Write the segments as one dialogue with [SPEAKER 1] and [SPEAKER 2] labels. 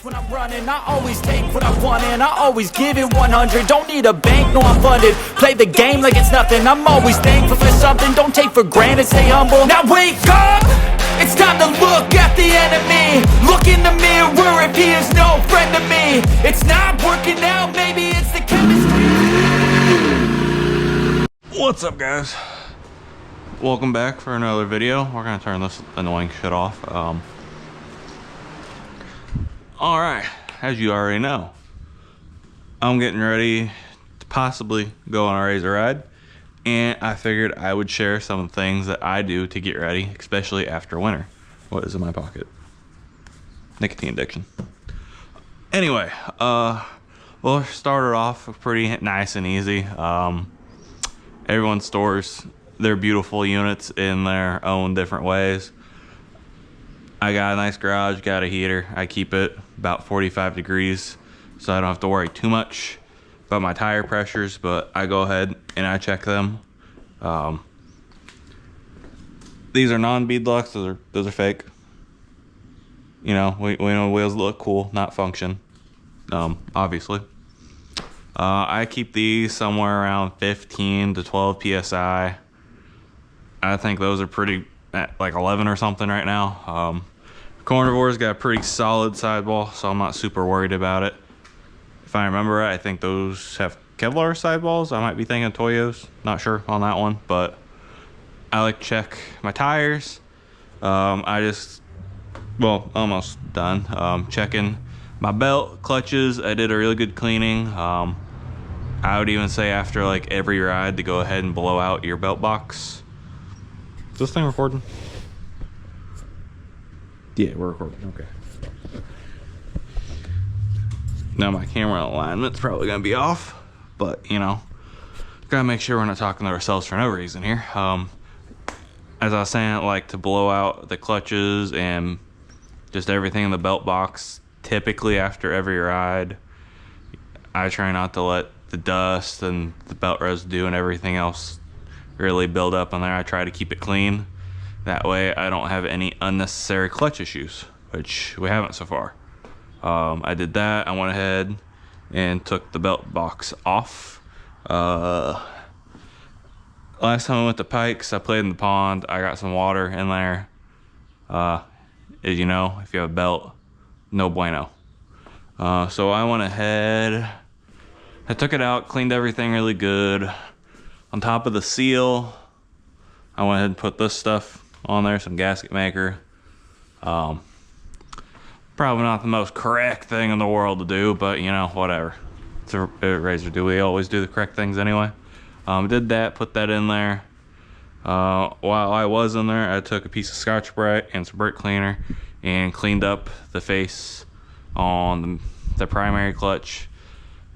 [SPEAKER 1] When I'm running, I always take what I want and I always give it 100. Don't need a bank, no I'm funded. Play the game like it's nothing. I'm always thankful for something. Don't take for granted, stay humble. Now wake up! It's time to look at the enemy. Look in the mirror if he is no friend to me. It's not working out, maybe it's the chemistry.
[SPEAKER 2] What's up, guys? Welcome back for another video. We're gonna turn this annoying shit off. Alright, as you already know, I'm getting ready to possibly go on a razor ride, and I figured I would share some things that I do to get ready, especially after winter. What is in my pocket? Nicotine addiction. Anyway, we'll start it off pretty nice and easy. Everyone stores their beautiful units in their own different ways. I got a nice garage, got a heater. I keep it about 45 degrees so I don't have to worry too much about my tire pressures, but I go ahead and I check them. These are non-bead locks, those are fake. You know, we know wheels look cool, not function, obviously. I keep these somewhere around 15 to 12 PSI. I think those are pretty, at like 11 or something right now. Carnivore's got a pretty solid sidewall, so I'm not super worried about it. If I remember right, I think those have Kevlar sidewalls. I might be thinking Toyos, not sure on that one, but I like to check my tires. Almost done. Checking my belt, clutches. I did a really good cleaning. I would even say after like every ride to go ahead and blow out your belt box. Is this thing recording? Yeah, we're recording, okay. Now my camera alignment's probably gonna be off, but you know, gotta make sure we're not talking to ourselves for no reason here. As I was saying, I like to blow out the clutches and just everything in the belt box. Typically after every ride, I try not to let the dust and the belt residue and everything else really build up in there. I try to keep it clean. That way I don't have any unnecessary clutch issues, which we haven't so far. I did that. I went ahead and took the belt box off. Last time I went to Pikes, I played in the pond. I got some water in there. As you know, if you have a belt, no bueno. So I went ahead, I took it out, cleaned everything really good. On top of the seal, I went ahead and put this stuff on there, some gasket maker. Probably not the most correct thing in the world to do, but you know, whatever. It's a razor. Do we always do the correct things anyway? Did that, put that in there. While I was in there, I took a piece of Scotch-Brite and some brake cleaner and cleaned up the face on the primary clutch,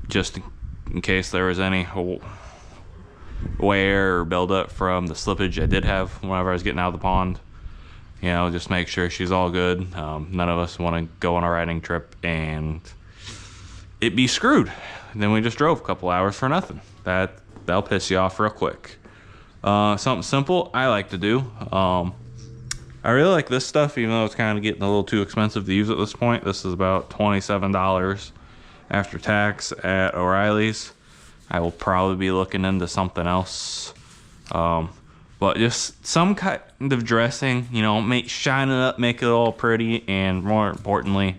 [SPEAKER 2] just in case there was any wear or buildup from the slippage I did have whenever I was getting out of the pond. You know, just make sure she's all good. None of us want to go on a riding trip and it be screwed. And then we just drove a couple hours for nothing. That'll piss you off real quick. Something simple I like to do. I really like this stuff, even though it's kind of getting a little too expensive to use at this point. This is about $27 after tax at O'Reilly's. I will probably be looking into something else. But just some kind of dressing, you know, shine it up, make it all pretty, and more importantly,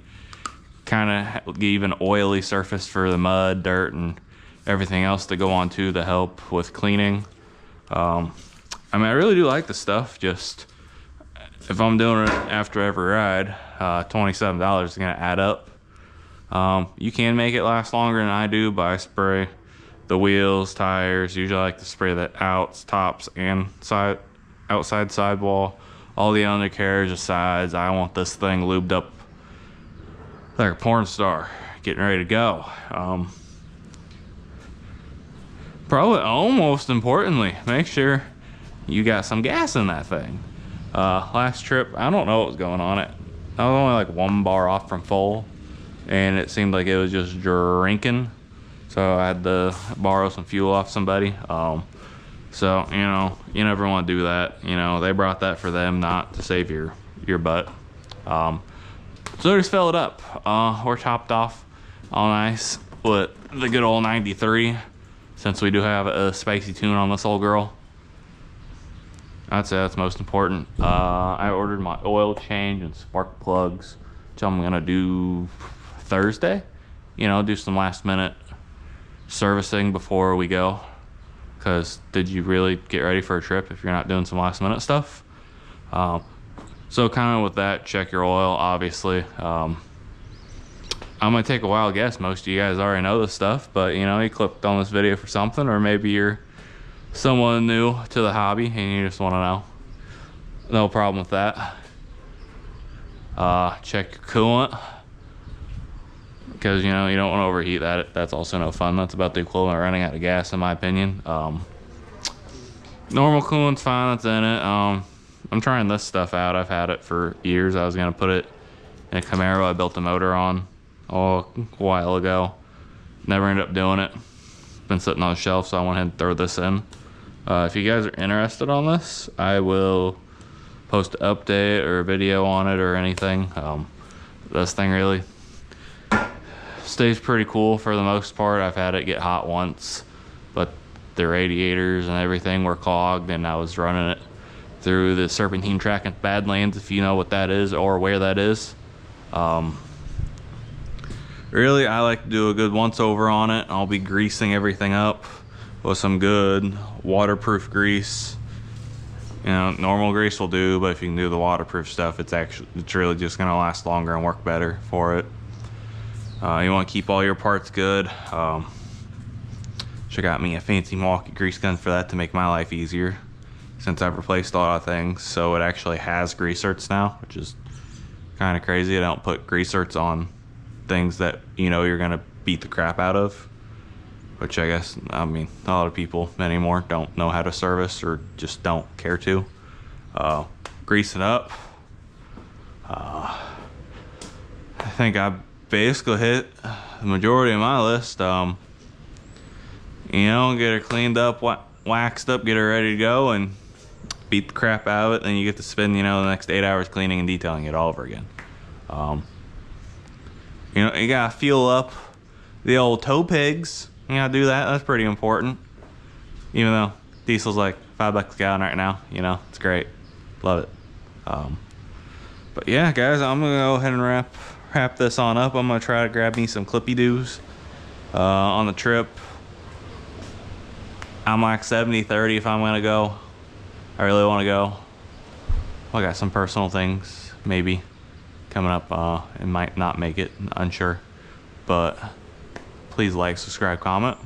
[SPEAKER 2] kind of give an oily surface for the mud, dirt, and everything else to go on to help with cleaning. I mean, I really do like the stuff. Just if I'm doing it after every ride, $27 is going to add up. You can make it last longer than I do by spray the wheels, tires. Usually I like to spray the outs, tops, and outside sidewall, all the undercarriage, the sides. I want this thing lubed up like a porn star, getting ready to go. Probably almost importantly, make sure you got some gas in that thing. Last trip, I don't know what was going on. I was only like 1 bar off from full, and it seemed like it was just drinking. So I had to borrow some fuel off somebody. So, you know, you never want to do that. You know, they brought that for them, not to save your butt. So I just fill it up. We're topped off all nice with the good old 93, since we do have a spicy tune on this old girl. I'd say that's most important. I ordered my oil change and spark plugs, which I'm gonna do Thursday. You know, do some last minute servicing before we go. Cause did you really get ready for a trip if you're not doing some last minute stuff? So kind of with that, check your oil, obviously. I'm gonna take a wild guess. Most of you guys already know this stuff, but you know, you clicked on this video for something, or maybe you're someone new to the hobby and you just want to know. No problem with that. Check your coolant, because you know you don't want to overheat that. That's also no fun. That's about the equivalent of running out of gas, in my opinion. Normal coolant's fine. That's in it. I'm trying this stuff out. I've had it for years. I was gonna put it in a Camaro I built a motor on a while ago. Never ended up doing it. Been sitting on the shelf, so I went ahead and throw this in. If you guys are interested on this, I will post an update or a video on it or anything. This thing really stays pretty cool for the most part. I've had it get hot once, but the radiators and everything were clogged, and I was running it through the serpentine track in Badlands, if you know what that is or where that is. Really, I like to do a good once over on it. I'll be greasing everything up with some good waterproof grease. You know, normal grease will do, but if you can do the waterproof stuff, it's really just gonna last longer and work better for it. You want to keep all your parts good. Should got me a fancy Milwaukee grease gun for that to make my life easier, since I've replaced a lot of things. So it actually has grease zerks now, which is kind of crazy. I don't put grease zerks on things that you know you're gonna beat the crap out of, which I guess, I mean, a lot of people anymore don't know how to service or just don't care to. Grease it up. I think I basically hit the majority of my list. You know, get her cleaned up, waxed up, get her ready to go, and beat the crap out of it. Then you get to spend, you know, the next 8 hours cleaning and detailing it all over again. You know, you gotta fuel up the old toe pegs. You gotta do that. That's pretty important. Even though diesel's like $5 a gallon right now, you know, it's great. Love it. But yeah, guys, I'm gonna go ahead and wrap this on up. I'm gonna try to grab me some clippy doos on the trip. I'm like 70-30 if I'm gonna go. I really want to go. I got some personal things maybe coming up. It might not make it, unsure. But please like, subscribe, comment.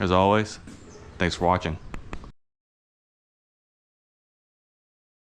[SPEAKER 2] As always, thanks for watching.